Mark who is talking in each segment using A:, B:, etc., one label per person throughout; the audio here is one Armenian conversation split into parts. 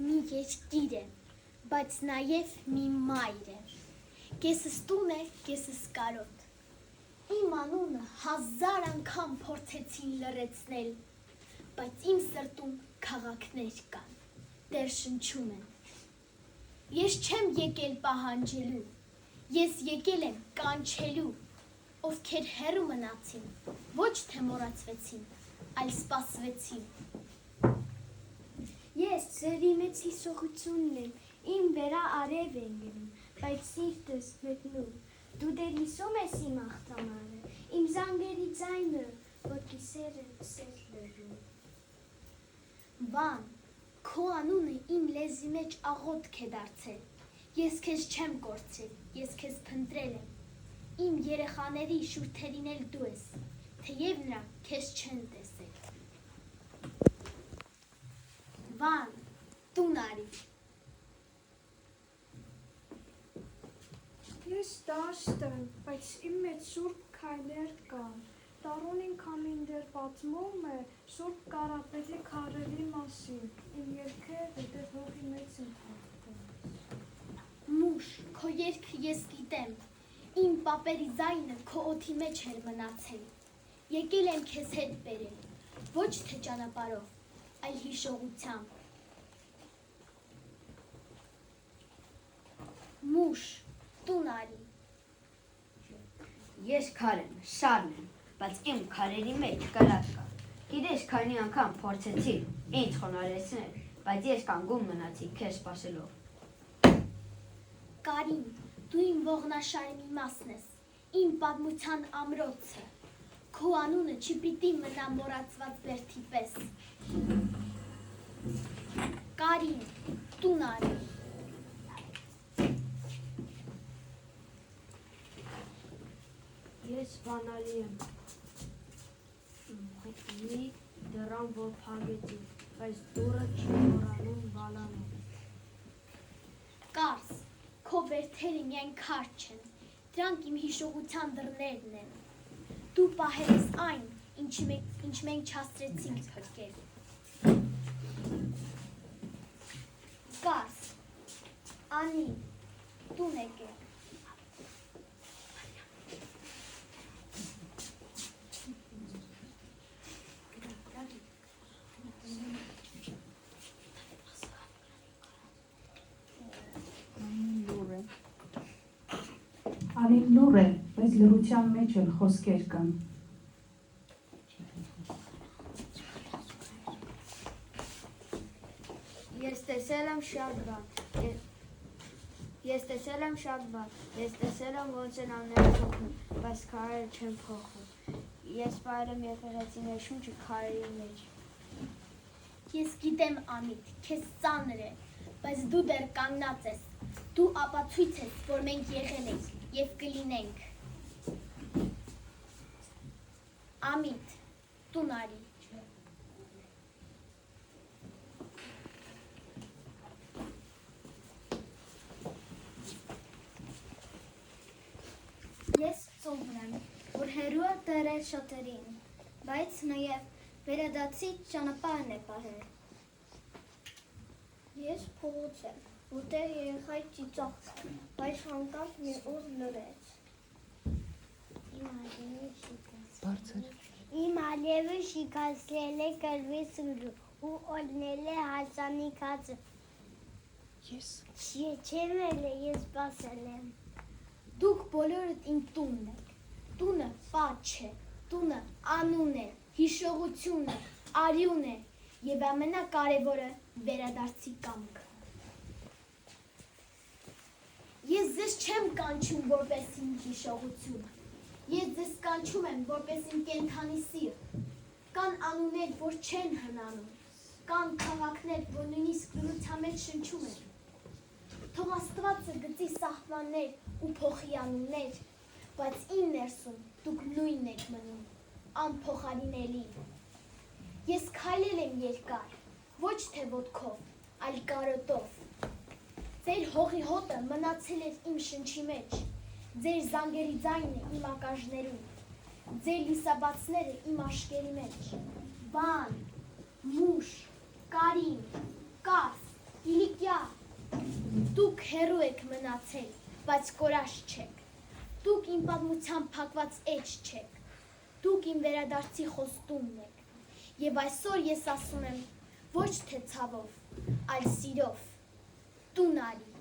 A: մի երկիր է, բայց նաև մի մայր է, կեսս տուն է, կեսս կարոտ, իմ անունը 1000 անգամ փորձեցին լռեցնել, բայց իմ սրտում քաղաքներ կան, դեռ շնչում են, ես չեմ եկել պահանջելու, ես եկել եմ կանչելու, ովքեր հեռու մնացին, ոչ թե մոռացվեցին, այլ սպասվեցին։
B: Ես ձեր մեծ հիշողությունն եմ, իմ վերա արև են գնում, բայց սիրտս մտնում, դու դեր հիշում ես իմ աղթամարը, իմ զանգերի ձայնը, որ կիսերը սեր լրում։
A: Վան, քո անունը իմ լեզվի մեջ աղոթք է դարձել, ես քեզ չեմ կորցրել, ես քեզ փնտրել եմ, իմ երեխաների շուրթերին էլ դու ես, թեև նրանք քեզ չեն տեսել։ Վան, տուն արի։
B: Ես դաշտ եմ, բայց իմ մեջ սուրբ քայլեր կան, տարոնին քամին դեր պատմում է սուրբ Կարապետի քարերի մասին, իմ երգերը դեր հողի մեծ են թաղվում։
A: Մուշ, քո երգը ես գիտեմ, իմ պապերի ձայնը քո օդի մեջ էր մնացել, եկել եմ քեզ հետ բերել, ոչ թե ճանապարհով, այլ հիշողությամբ։ Մուշ, տուն արի։
C: Ես քար եմ, շարն եմ, բայց իմ քարերի մեջ կրակ կա, գիտես քանի անգամ փորձեցի ինձ խոնարհեցնել, բայց ես կանգուն մնացի քեզ սպասելով։
A: Կարին, դու իմ ողնաշարի մի մասն ես, իմ պատմության ամրոցը, քո անունը չպիտի մնա մոռացված բերդի պես։ Կարին, տուն արի։
B: Ես բանալի եմ, մի դրան որ փագեցի, բայց դուրը չի մորանում բալանում։
A: Կարս, քո բերդերը միայն քար չեն, դրանք իմ հիշողության դռներն են, դու պահել ես այն, ինչ մենք չաստրեցինք փրկել։ Կարս, Անի, տուն եկել։
D: Անին լուր է, բայց լռության մեջ էլ խոսքեր կան։
B: Ես տեսել եմ շատ բան, ես տեսել եմ շատ բան, ես տեսել եմ ոնց են անները փոխում, բայց քարերը չեն փոխում, ես պահել եմ եկեղեցիների շունչը քարերի մեջ։
A: Ես գիտեմ Ամիտ, քեզ ծանր է, բայց դու դեռ կանգնած ես, դու ապացույց ես, որ մենք եղել ենք և կլինենք։ Ամիտ, տուն արի։
E: Ես ծովն եմ, որ հերու է դրել շատերին, բայց նաև վերադացի ճանապարհն է պահել։ Ես փողոց եմ, որտեղ երեխայի ծիծաղ կա, բայց հանկարծ մի օր լռեց։ Իմ ալևը շիկացրել է կրվի սուրը ու օրնել է հարսանիքածը։ Չեմ էլ է, ես սպասել եմ։
A: Դուք բոլորդ իմ տունն եք, տունը պաչ է, տունը անուն է, հիշողություն է, արյուն է և ամենակարևորը վերադարձի կամքը։ Ես ձեզ չեմ կանչում որպես իմ հիշողություն, ես ձեզ կանչում եմ որպես իմ կենդանի սիրտ, կան անուններ, որ չեն հնանում, կան քաղաքներ, որ նույնիսկ լռության մեջ շնչում են, թող Աստվածը գծի սահմաններ ու փոխի անուններ, բայց իմ ներսում դուք նույնն եք մնում, անփոխարինելի։ Ես քայլել եմ երկար, ոչ թե ոտքով, այլ կարոտով։ Ձեր հողի հոտը մնացել էր իմ շնչի մեջ, ձեր զանգերի ձայնը իմ ակաժներում, ձեր լիսաբացները իմ աշկերի մեջ։ Վան, Մուշ, Կարին, Կարս, հեռու եք մնացել, բայց կորած չեք։ Դուք իմ պատմության փակված էջ չեք։ Դուք իմ վերադարձի խոստումն եք։ Եվ այսօր ես ասում եմ, ոչ թե ցավով, այլ սիրով։ Տուն արի։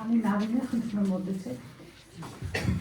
D: Ամին ավինը խնդրում մոտեցեք։